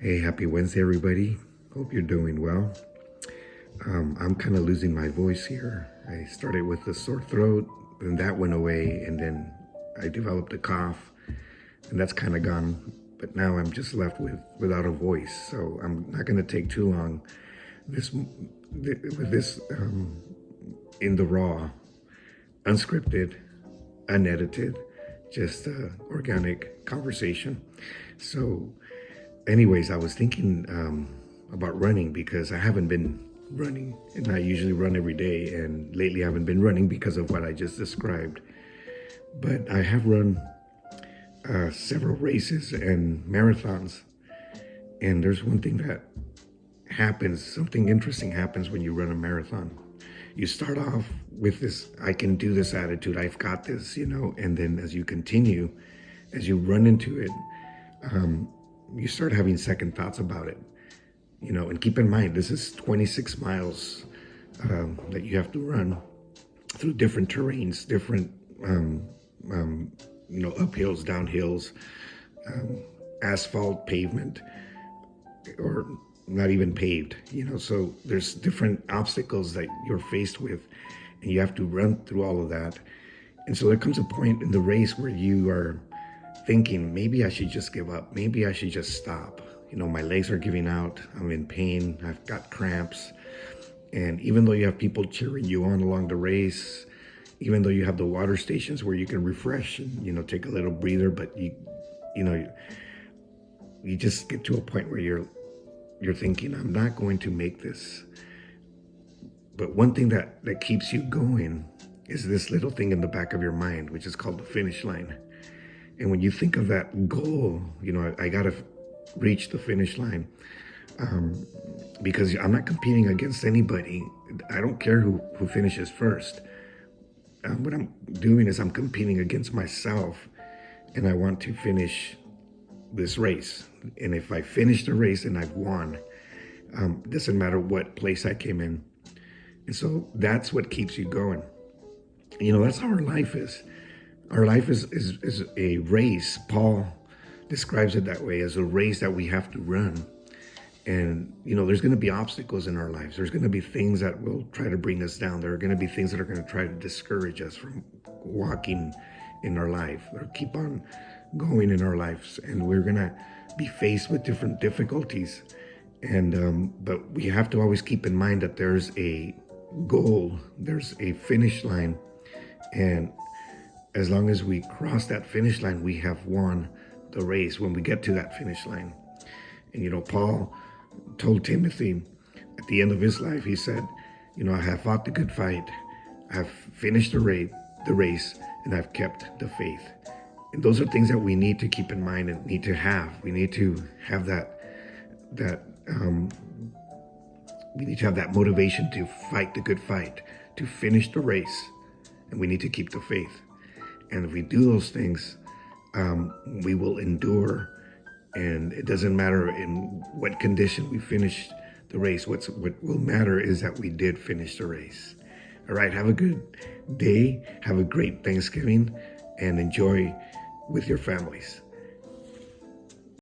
Hey, happy Wednesday, everybody. Hope you're doing well. I'm kind of losing my voice here. I started with a sore throat, and that went away, and then I developed a cough, and that's kind of gone. But now I'm just left without a voice, so I'm not going to take too long. With this in the raw, unscripted, unedited, just organic conversation. So anyways, I was thinking about running because I haven't been running, and I usually run every day, and lately I haven't been running because of what I just described. But I have run several races and marathons, and there's one thing that happens, something interesting happens when you run a marathon. You start off with this, I can do this attitude, I've got this, and then as you continue, as you run into it, you start having second thoughts about it, and keep in mind, this is 26 miles that you have to run through different terrains, different, uphills, downhills, asphalt, pavement, or not even paved, so there's different obstacles that you're faced with, and you have to run through all of that. And so there comes a point in the race where you are thinking, maybe I should just give up. Maybe I should just stop. My legs are giving out. I'm in pain. I've got cramps. And even though you have people cheering you on along the race, even though you have the water stations where you can refresh and, take a little breather, but you just get to a point where you're thinking, I'm not going to make this. But one thing that keeps you going is this little thing in the back of your mind, which is called the finish line. And when you think of that goal, I got to reach the finish line, because I'm not competing against anybody. I don't care who finishes first. What I'm doing is I'm competing against myself, and I want to finish this race. And if I finish the race and I've won, it doesn't matter what place I came in. And so that's what keeps you going. That's how our life is. Our life is a race. Paul describes it that way, as a race that we have to run. And, there's going to be obstacles in our lives. There's going to be things that will try to bring us down. There are going to be things that are going to try to discourage us from walking in our life, or keep on going in our lives. And we're going to be faced with different difficulties. And, but we have to always keep in mind that there's a goal, there's a finish line. And as long as we cross that finish line, we have won the race when we get to that finish line. And, Paul told Timothy at the end of his life, he said, I have fought the good fight. I've finished the race, and I've kept the faith. And those are things that we need to keep in mind and need to have. We need to have we need to have that motivation to fight the good fight, to finish the race, and we need to keep the faith. And if we do those things, we will endure, and it doesn't matter in what condition we finish the race. What will matter is that we did finish the race. All right, have a good day, have a great Thanksgiving, and enjoy with your families.